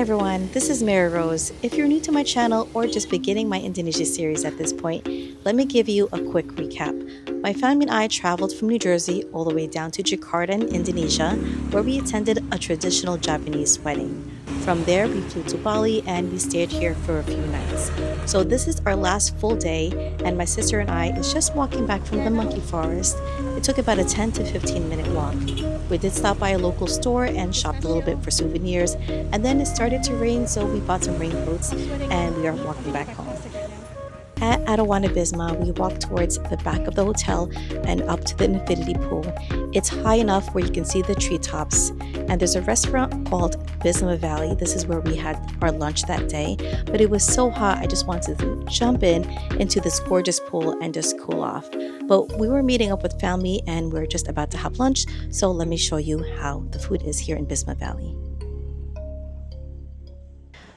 Hi everyone, this is Mary Rose. If you're new to my channel or just beginning my Indonesia series at this point, let me give you a quick recap. My family and I traveled from New Jersey all the way down to Jakarta in Indonesia, where we attended a traditional Japanese wedding. From there, we flew to Bali and we stayed here for a few nights. So this is our last full day, and my sister and I is just walking back from the monkey forest. It took about a 10 to 15 minute walk. We did stop by a local store and shopped a little bit for souvenirs, and then it started to rain, so we bought some raincoats and we are walking back home. At Adiwana, Bisma, we walked towards the back of the hotel and up to the infinity pool. It's high enough where you can see the treetops, and there's a restaurant called Bisma Valley. This is where we had our lunch that day, but it was so hot I just wanted to jump into this gorgeous pool and just cool off. But we were meeting up with family and we're just about to have lunch, so let me show you how the food is here in Bisma Valley.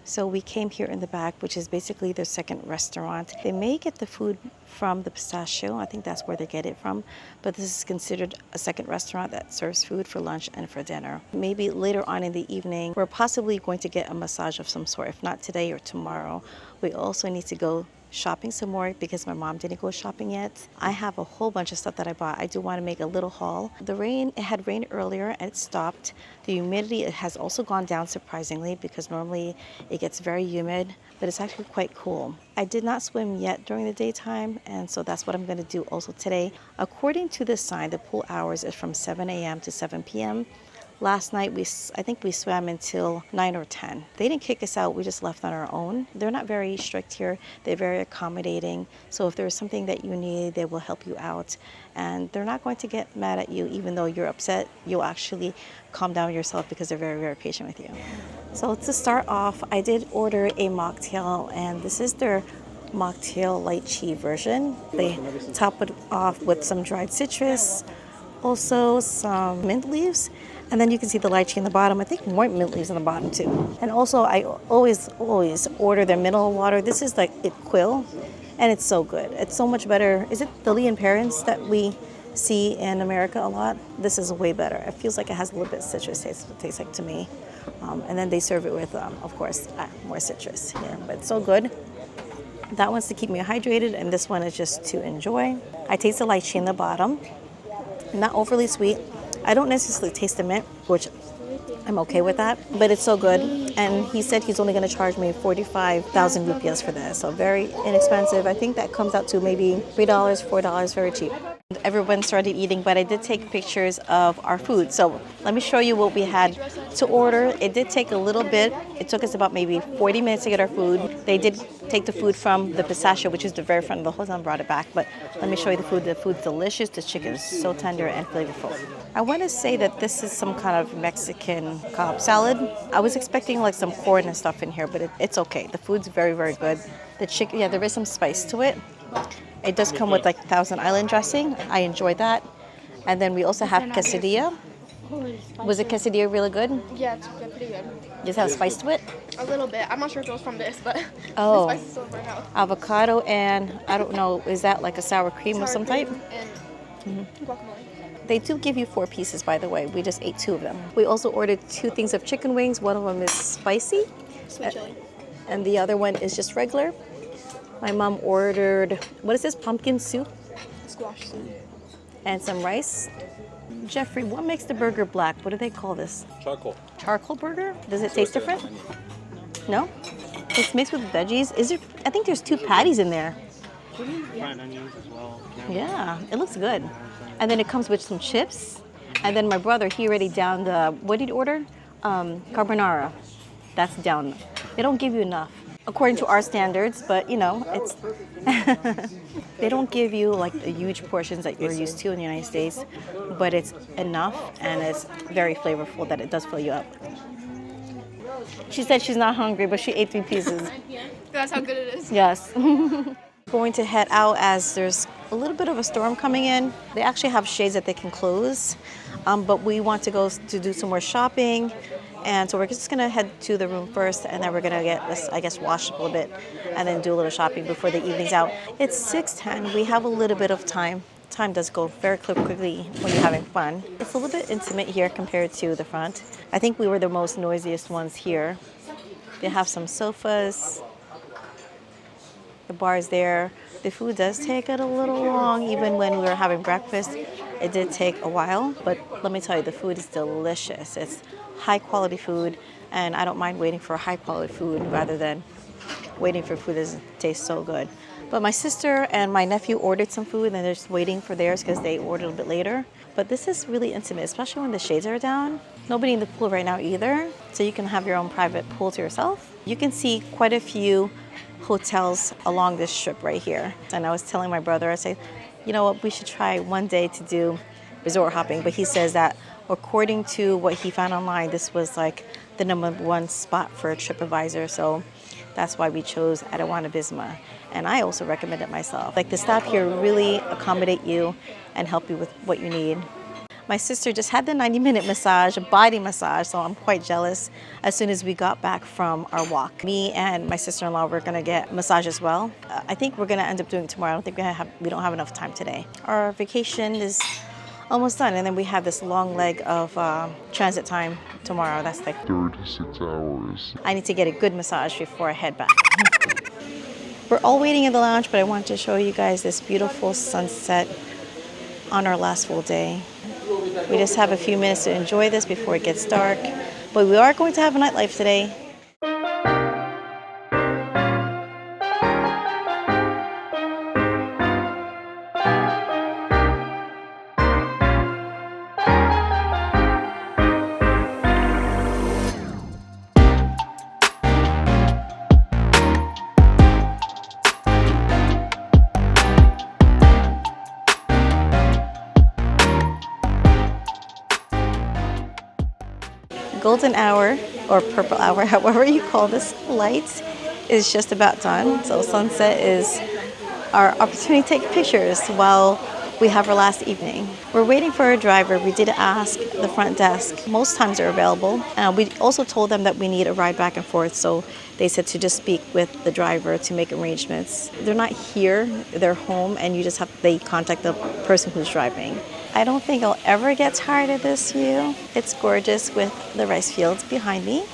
So we came here in the back, which is basically their second restaurant. They may get the food from the pistachio. I think that's where they get it from. But this is considered a second restaurant that serves food for lunch and for dinner. Maybe later on in the evening, we're possibly going to get a massage of some sort, if not today or tomorrow. We also need to go shopping some more because my mom didn't go shopping yet. I have a whole bunch of stuff that I bought. I do want to make a little haul. It had rained earlier and it stopped. The humidity has also gone down surprisingly because normally it gets very humid, but it's actually quite cool. I did not swim yet during the daytime, and so that's what I'm going to do also today. According to this sign, the pool hours is from 7 a.m. to 7 p.m. Last night, I think we swam until 9 or 10. They didn't kick us out. We just left on our own. They're not very strict here. They're very accommodating. So if there's something that you need, they will help you out. And they're not going to get mad at you, even though you're upset. You'll actually calm down yourself because they're very, very patient with you. So to start off, I did order a mocktail, and this is their mocktail lychee version. They top it off with some dried citrus, also some mint leaves, and then you can see the lychee in the bottom. I think more mint leaves in the bottom too. And also I always order their mineral water. This is like it quill, and it's so good. It's so much better. Is it the Lee and Perrins that we see in America a lot? This is way better. It feels like it has a little bit of citrus taste, it tastes like to me. And then they serve it with, of course, more citrus here, but it's so good. That one's to keep me hydrated, and this one is just to enjoy. I taste the lychee in the bottom. Not overly sweet. I don't necessarily taste the mint, which I'm okay with that, but it's so good. And he said he's only going to charge me 45,000 rupees for this, so very inexpensive. I think that comes out to maybe $3, $4, very cheap. Everyone started eating, but I did take pictures of our food. So let me show you what we had to order. It did take a little bit. It took us about maybe 40 minutes to get our food. They did take the food from the pistachio, which is the very front of the hotel, and brought it back. But let me show you the food. The food's delicious. The chicken is so tender and flavorful. I want to say that this is some kind of Mexican Cobb salad. I was expecting like some corn and stuff in here, but it's okay. The food's very, very good. The chicken, yeah, there is some spice to it. It does come with like Thousand Island dressing. I enjoyed that. And then we also have quesadilla. Was the quesadilla really good? Yeah, it's good, pretty good. Does it have spice to it? A little bit. I'm not sure if it was from this, but oh, the spice is still burnt out. Avocado and I don't know, is that like a sour cream of some type? And guacamole. They do give you 4 pieces, by the way. We just ate 2 of them. We also ordered 2 things of chicken wings. One of them is spicy. Sweet chili. And the other one is just regular. My mom ordered, what is this, pumpkin soup? Squash soup. And some rice. Jeffrey, what makes the burger black? What do they call this? Charcoal. Charcoal burger? Does it taste different? No? It's mixed with veggies. Is there? I think there's 2 patties in there. Fried onions as well. Yeah, it looks good. And then it comes with some chips. And then my brother, he already downed the, what did he order? Carbonara. That's down. They don't give you enough, according to our standards, but you know, it's they don't give you like the huge portions that you're used to in the United States, but it's enough and it's very flavorful that it does fill you up. She said she's not hungry, but she ate 3 pieces. That's how good it is. Yes. Going to head out as there's a little bit of a storm coming in. They actually have shades that they can close, but we want to go to do some more shopping. And so we're just gonna head to the room first, and then we're gonna get this, I guess, washed up a little bit, and then do a little shopping before the evening's out. It's 6:10. We have a little bit of time. Time does go very quickly when you're having fun. It's a little bit intimate here compared to the front. I think we were the most noisiest ones here. They have some sofas. The bar is there. The food does take it a little long. Even when we were having breakfast, it did take a while. But let me tell you, the food is delicious. It's high quality food, and I don't mind waiting for high quality food rather than waiting for food that doesn't taste so good. But my sister and my nephew ordered some food, and they're just waiting for theirs because they ordered a little bit later. But this is really intimate, especially when the shades are down. Nobody in the pool right now either, so you can have your own private pool to yourself. You can see quite a few hotels along this strip right here. And I was telling my brother, I said, you know what, we should try one day to do resort hopping. But he says that according to what he found online, this was like the #1 spot for TripAdvisor. So that's why we chose Adiwana Bisma. And I also recommend it myself. Like, the staff here really accommodate you and help you with what you need. My sister just had the 90-minute massage, a body massage, so I'm quite jealous. As soon as we got back from our walk, me and my sister-in-law were gonna get a massage as well. I think we're gonna end up doing it tomorrow. I don't think we don't have enough time today. Our vacation is almost done, and then we have this long leg of transit time tomorrow. That's like 36 hours. I need to get a good massage before I head back. We're all waiting in the lounge, but I want to show you guys this beautiful sunset on our last full day. We just have a few minutes to enjoy this before it gets dark, but we are going to have a nightlife today. Golden hour, or purple hour, however you call this light, is just about done. So sunset is our opportunity to take pictures while we have our last evening. We're waiting for a driver. We did ask the front desk. Most times they're available. We also told them that we need a ride back and forth, so they said to just speak with the driver to make arrangements. They're not here, they're home, and they contact the person who's driving. I don't think I'll ever get tired of this view. It's gorgeous with the rice fields behind me.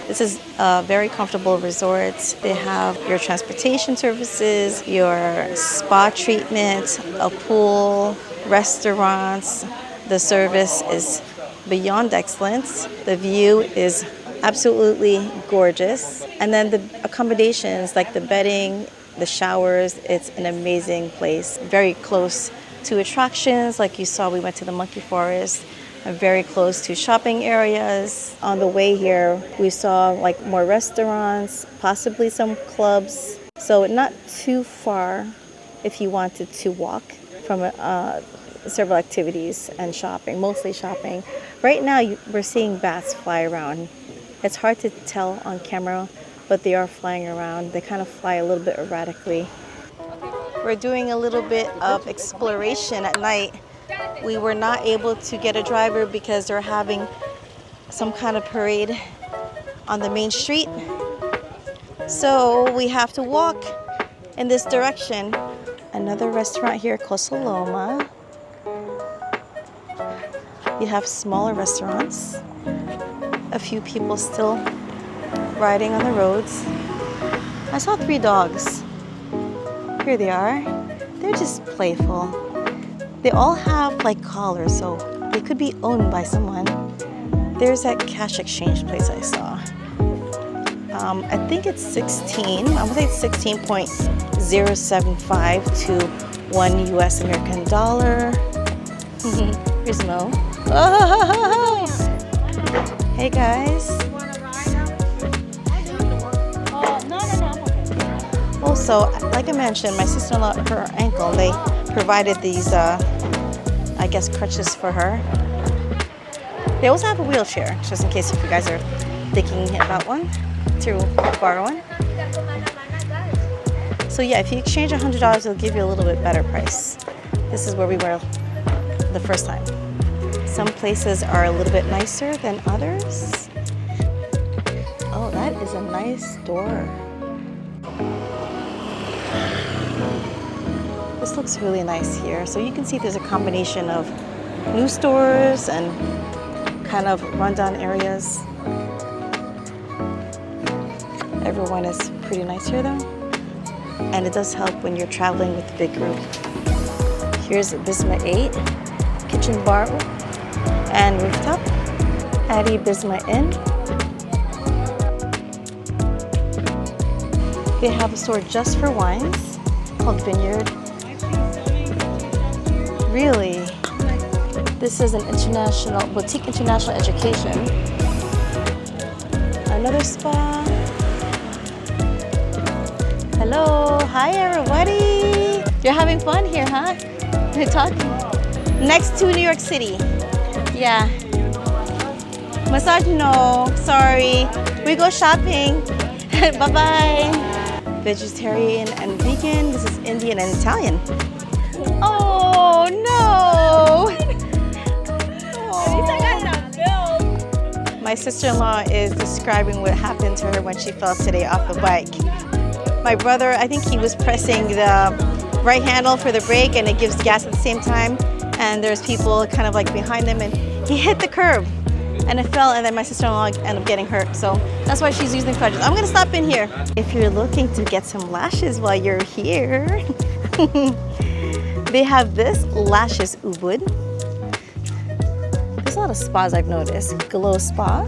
This is a very comfortable resort. They have your transportation services, your spa treatment, a pool, restaurants. The service is beyond excellent. The view is absolutely gorgeous. And then the accommodations, like the bedding, the showers, it's an amazing place. Very close to attractions, like you saw, we went to the monkey forest, very close to shopping areas. On the way here, we saw like more restaurants, possibly some clubs. So not too far if you wanted to walk from several activities and shopping, mostly shopping. Right now, we're seeing bats fly around. It's hard to tell on camera, but they are flying around. They kind of fly a little bit erratically. We're doing a little bit of exploration at night. We were not able to get a driver because they're having some kind of parade on the main street. So we have to walk in this direction. Another restaurant here, Kosoloma. You have smaller restaurants. A few people still riding on the roads. I saw 3 dogs. Here they are. They're just playful. They all have like collars, so they could be owned by someone. There's that cash exchange place I saw. I think it's 16. I would say it's 16.075 to 1 US American dollar. Here's Mo. Oh! Hey guys. Also, like I mentioned, my sister-in-law, her ankle, they provided these, I guess, crutches for her. They also have a wheelchair, just in case if you guys are thinking about one, to borrow one. So yeah, if you exchange $100, they'll give you a little bit better price. This is where we were the first time. Some places are a little bit nicer than others. Oh, that is a nice store. This looks really nice here. So you can see there's a combination of new stores and kind of rundown areas. River wine is pretty nice here though. And it does help when you're traveling with a big group. Here's Bisma 8, kitchen bar and rooftop. Adi Bisma Inn. They have a store just for wines called Vineyard. Really? This is an international, boutique international education. Another spa. Hello, hi everybody. You're having fun here, huh? You're talking. Next to New York City. Yeah. Massage, no, sorry. We go shopping. Bye-bye. Vegetarian and vegan. This is Indian and Italian. Oh no! My sister-in-law is describing what happened to her when she fell today off the bike. My brother, I think he was pressing the right handle for the brake and it gives gas at the same time. And there's people kind of like behind them and he hit the curb and it fell and then my sister-in-law ended up getting hurt. So that's why she's using crutches. I'm gonna stop in here. If you're looking to get some lashes while you're here, they have this Lashes Ubud. There's a lot of spas I've noticed. Glow Spa.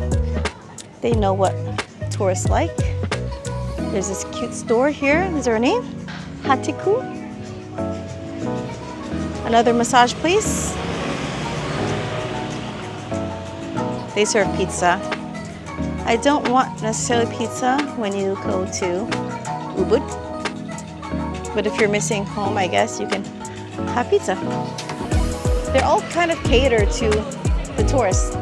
They know what tourists like. There's this cute store here. Is there a name? Hatiku. Another massage place. They serve pizza. I don't want necessarily pizza when you go to Ubud. But if you're missing home, I guess you can have pizza. They're all kind of catered to the tourists.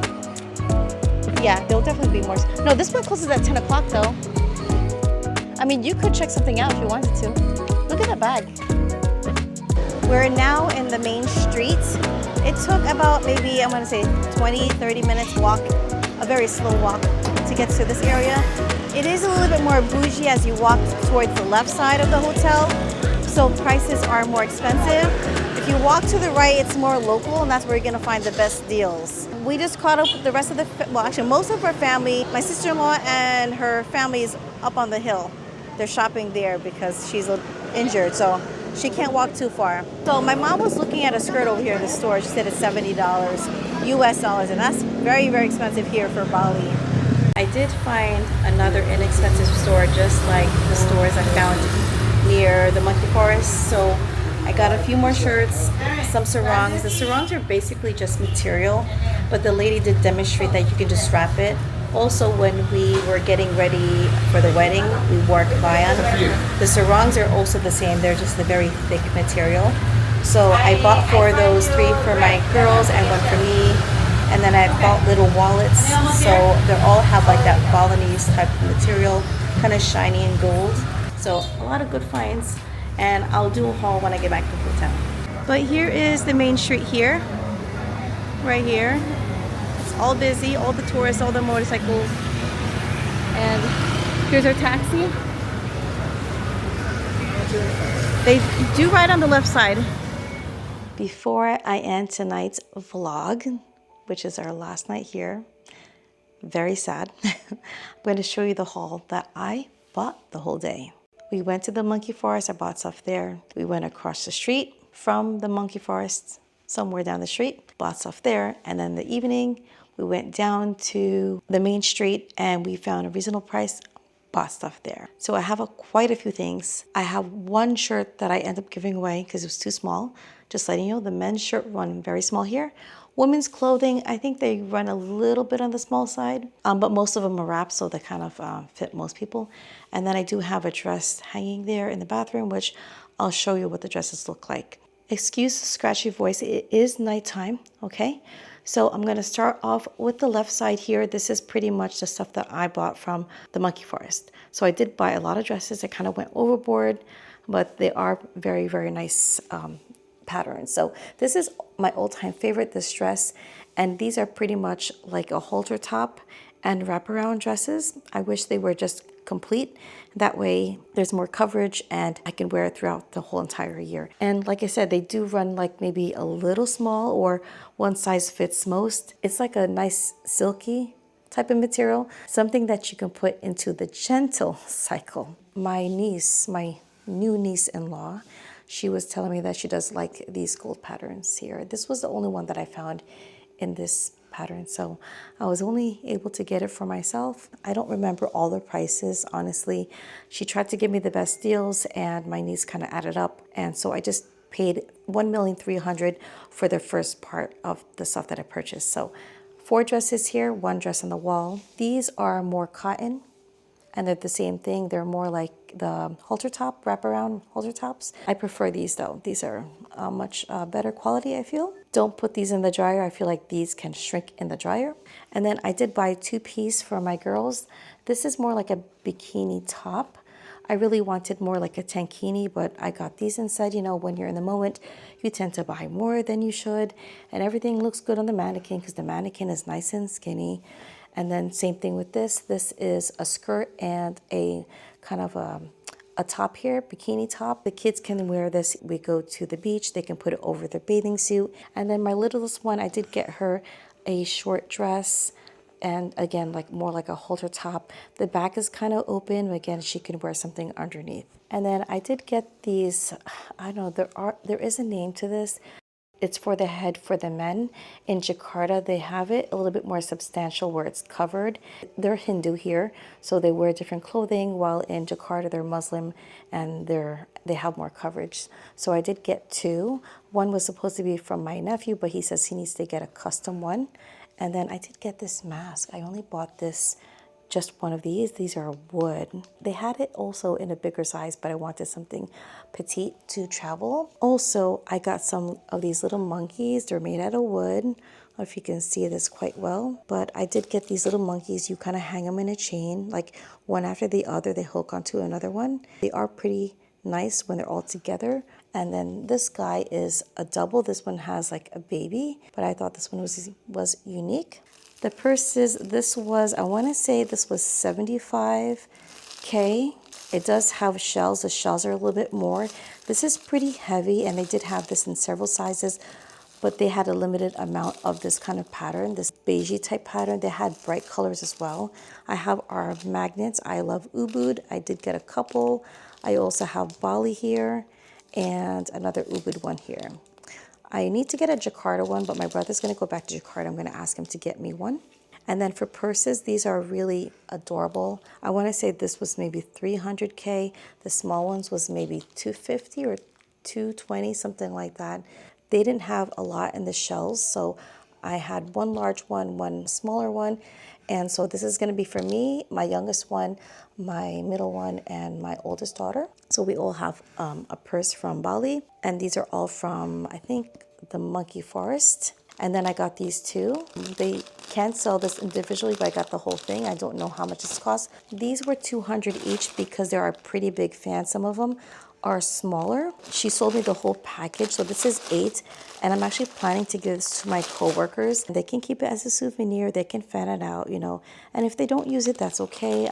Yeah, there'll definitely be more. No, this one closes at 10 o'clock though. I mean, you could check something out if you wanted to. Look at that bag. We're now in the main street. It took about maybe, I'm gonna say 20, 30 minutes walk, a very slow walk to get to this area. It is a little bit more bougie as you walk towards the left side of the hotel, so prices are more expensive. If you walk to the right, it's more local, and that's where you're gonna find the best deals. We just caught up with the rest of the, well, actually most of our family. My sister-in-law and her family is up on the hill. They're shopping there because she's injured, so she can't walk too far. So my mom was looking at a skirt over here in the store. She said it's $70 US dollars, and that's very, very expensive here for Bali. I did find another inexpensive store just like the stores I found near the monkey forest. So I got a few more shirts, some sarongs. The sarongs are basically just material, but the lady did demonstrate that you can just wrap it. Also, when we were getting ready for the wedding, we wore kabayan. The sarongs are also the same. They're just a very thick material. So I bought 4 of those, 3 for my girls and 1 for me. And then I bought little wallets. So they all have like that Balinese type of material, kind of shiny and gold. So a lot of good finds. And I'll do a haul when I get back to the hotel. But here is the main street here, right here. All busy, all the tourists, all the motorcycles. And here's our taxi. They do ride on the left side. Before I end tonight's vlog, which is our last night here, very sad, I'm going to show you the haul that I bought the whole day. We went to the monkey forest, I bought stuff there. We went across the street from the monkey forest, somewhere down the street, bought stuff there. And then in the evening, we went down to the main street and we found a reasonable price, bought stuff there. So I have quite a few things. I have one shirt that I ended up giving away because it was too small. Just letting you know, the men's shirt run very small here. Women's clothing, I think they run a little bit on the small side, but most of them are wraps, so they kind of fit most people. And then I do have a dress hanging there in the bathroom, which I'll show you what the dresses look like. Excuse the scratchy voice, it is nighttime, okay? So I'm gonna start off with the left side here. This is pretty much the stuff that I bought from the monkey forest. So I did buy a lot of dresses. I kind of went overboard, but they are very, very nice patterns. So this is my all-time favorite, this dress. And these are pretty much like a halter top and wraparound dresses. I wish they were just complete. That way there's more coverage and I can wear it throughout the whole entire year. And like I said, they do run like maybe a little small or one size fits most. It's like a nice silky type of material, something that you can put into the gentle cycle. My niece, my new niece-in-law, she was telling me that she does like these gold patterns here. This was the only one that I found in this pattern, so I was only able to get it for myself. I don't remember all the prices, honestly. She tried to give me the best deals, and my niece kind of added up, and so I just paid $1,300,000 for the first part of the stuff that I purchased. So 4 dresses here, 1 dress on the wall. These are more cotton, and they're the same thing. They're more like the halter top, wraparound halter tops. I prefer these though. These are much better quality, I feel. Don't put these in the dryer. I feel like these can shrink in the dryer. And then I did buy 2-piece for my girls. This is more like a bikini top. I really wanted more like a tankini, but I got these instead. You know, when you're in the moment, you tend to buy more than you should. And everything looks good on the mannequin because the mannequin is nice and skinny. And then same thing with this. This is a skirt and a kind of a top here, bikini top. The kids can wear this. We go to the beach. They can put it over their bathing suit. And then my littlest one, I did get her a short dress. And again, like more like a halter top. The back is kind of open, but again, she can wear something underneath. And then I did get these, I don't know, there is a name to this. It's for the head for the men. In Jakarta, they have it a little bit more substantial where it's covered. They're Hindu here, so they wear different clothing, while in Jakarta, they're Muslim and they have more coverage. So I did get 2. One was supposed to be from my nephew, but he says he needs to get a custom one. And then I did get this mask. I only bought this, just one of these. These are wood. They had it also in a bigger size, but I wanted something petite to travel. Also, I got some of these little monkeys. They're made out of wood. I don't know if you can see this quite well, but I did get these little monkeys. You kind of hang them in a chain, like one after the other. They hook onto another one. They are pretty nice when they're all together. And then this guy is a double. This one has like a baby, but I thought this one was unique. The purses, this was, I want to say this was $75K. It does have shells. The shells are a little bit more. This is pretty heavy, and they did have this in several sizes, but they had a limited amount of this kind of pattern, this beigey type pattern. They had bright colors as well. I have our magnets. I love Ubud. I did get a couple. I also have Bali here and another Ubud one here. I need to get a Jakarta one, but my brother's going to go back to Jakarta. I'm going to ask him to get me one. And then for purses, these are really adorable. I want to say this was maybe $300K. The small ones was maybe $250 or $220, something like that. They didn't have a lot in the shells, so I had 1 large one, 1 smaller one. And so this is going to be for me, my youngest one, my middle one, and my oldest daughter. So we all have a purse from Bali. And these are all from, I think, the Monkey Forest. And then I got these 2. They can't sell this individually, but I got the whole thing. I don't know how much this costs. These were $200 each because they are a pretty big fan. Some of them are smaller. She sold me the whole package, so this is 8, and I'm actually planning to give this to my coworkers. They can keep it as a souvenir. They can fan it out, you know, and if they don't use it, that's okay.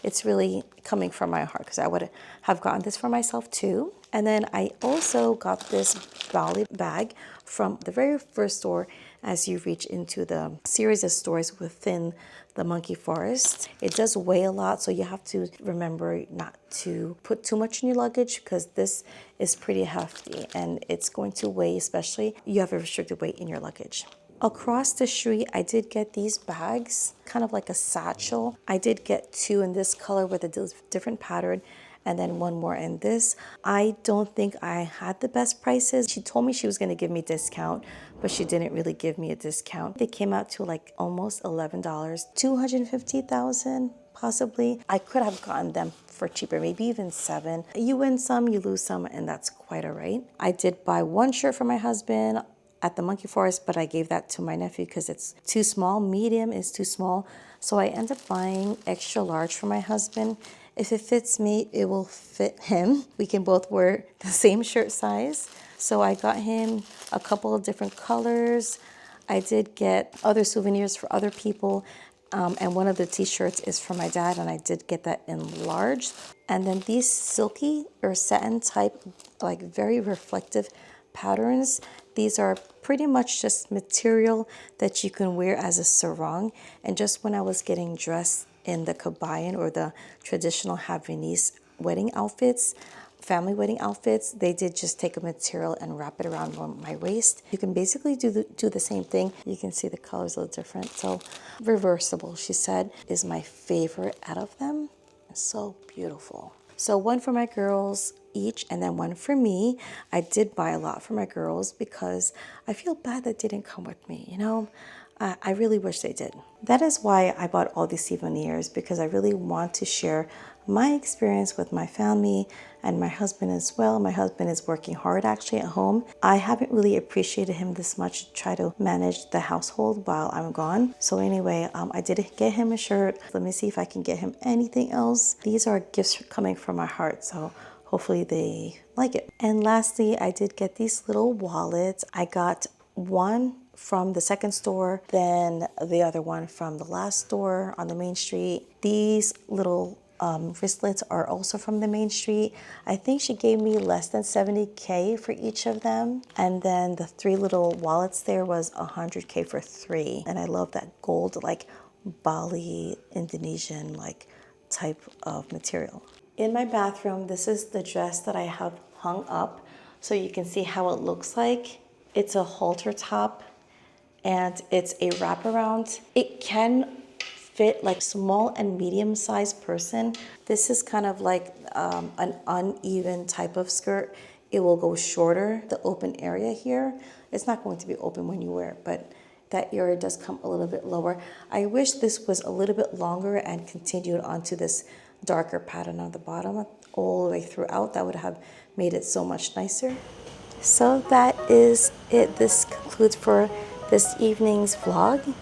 It's really coming from my heart because I would have gotten this for myself too. And then I also got this Bali bag from the very first store as you reach into the series of stores within the Monkey Forest. It does weigh a lot, so you have to remember not to put too much in your luggage because this is pretty hefty and it's going to weigh, especially you have a restricted weight in your luggage. Across the street, I did get these bags, kind of like a satchel. I did get 2 in this color with a different pattern, and then 1 more in this. I don't think I had the best prices. She told me she was going to give me a discount, but she didn't really give me a discount. They came out to like almost $11, $250,000 possibly. I could have gotten them for cheaper, maybe even 7. You win some, you lose some, and that's quite all right. I did buy 1 shirt for my husband at the Monkey Forest, but I gave that to my nephew because it's too small. Medium is too small. So I ended up buying extra large for my husband. If it fits me, it will fit him. We can both wear the same shirt size. So I got him a couple of different colors. I did get other souvenirs for other people. And one of the t-shirts is for my dad, and I did get that in large. And then these silky or satin type, like very reflective patterns. These are pretty much just material that you can wear as a sarong. And just when I was getting dressed in the kabayan, or the traditional Havanese wedding outfits, family wedding outfits, they did just take a material and wrap it around my waist. You can basically do the same thing. You can see the colors a little different. So reversible, she said, is my favorite out of them. It's so beautiful. So one for my girls each, and then one for me. I did buy a lot for my girls because I feel bad that didn't come with me, you know? I really wish they did. That is why I bought all these souvenirs, because I really want to share my experience with my family and my husband as well. My husband is working hard actually at home. I haven't really appreciated him this much to try to manage the household while I'm gone. So anyway, I did get him a shirt. Let me see if I can get him anything else. These are gifts coming from my heart, so hopefully they like it. And lastly, I did get these little wallets. I got one from the second store, then the other one from the last store on the main street. These little wristlets are also from the main street. I think she gave me less than 70K for each of them. And then the 3 little wallets there was 100K for 3. And I love that gold, like Bali, Indonesian, like type of material. In my bathroom, this is the dress that I have hung up so you can see how it looks like. It's a halter top and it's a wraparound. It can fit like small and medium sized person. This is kind of like an uneven type of skirt. It will go shorter, the open area here. It's not going to be open when you wear it, but that area does come a little bit lower. I wish this was a little bit longer and continued onto this darker pattern on the bottom all the way throughout. That would have made it so much nicer. So that is it. This concludes for this evening's vlog.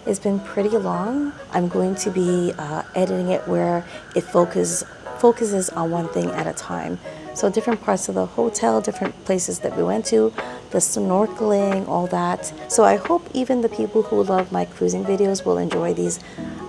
It's been pretty long. I'm going to be editing it where it focuses on one thing at a time. So different parts of the hotel, different places that we went to, the snorkeling, all that. So I hope even the people who love my cruising videos will enjoy these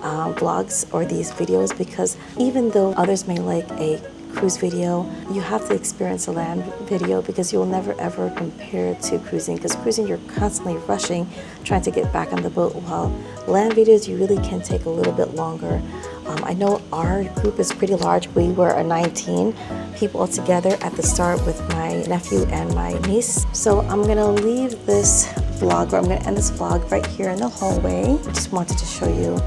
vlogs or these videos, because even though others may like a cruise video, you have to experience a land video, because you'll never ever compare to cruising. Because cruising, you're constantly rushing, trying to get back on the boat, while land videos, you really can take a little bit longer. I know our group is pretty large. We were 19 people all together at the start with my nephew and my niece. So I'm gonna leave this vlog, or I'm gonna end this vlog right here in the hallway. Just wanted to show you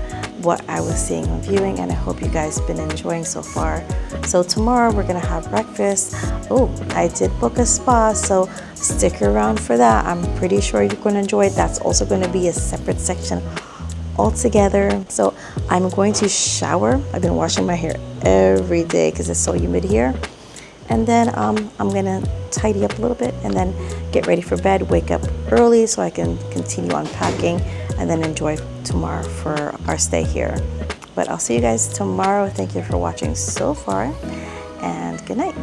what I was seeing on viewing, and I hope you guys been enjoying so far. So tomorrow we're gonna have breakfast. Oh, I did book a spa, so stick around for that. I'm pretty sure you're gonna enjoy it. That's also gonna be a separate section altogether. So I'm going to shower. I've been washing my hair every day because it's so humid here. And then I'm gonna tidy up a little bit and then get ready for bed, wake up early so I can continue unpacking and then enjoy tomorrow for our stay here. But I'll see you guys tomorrow. Thank you for watching so far, and good night.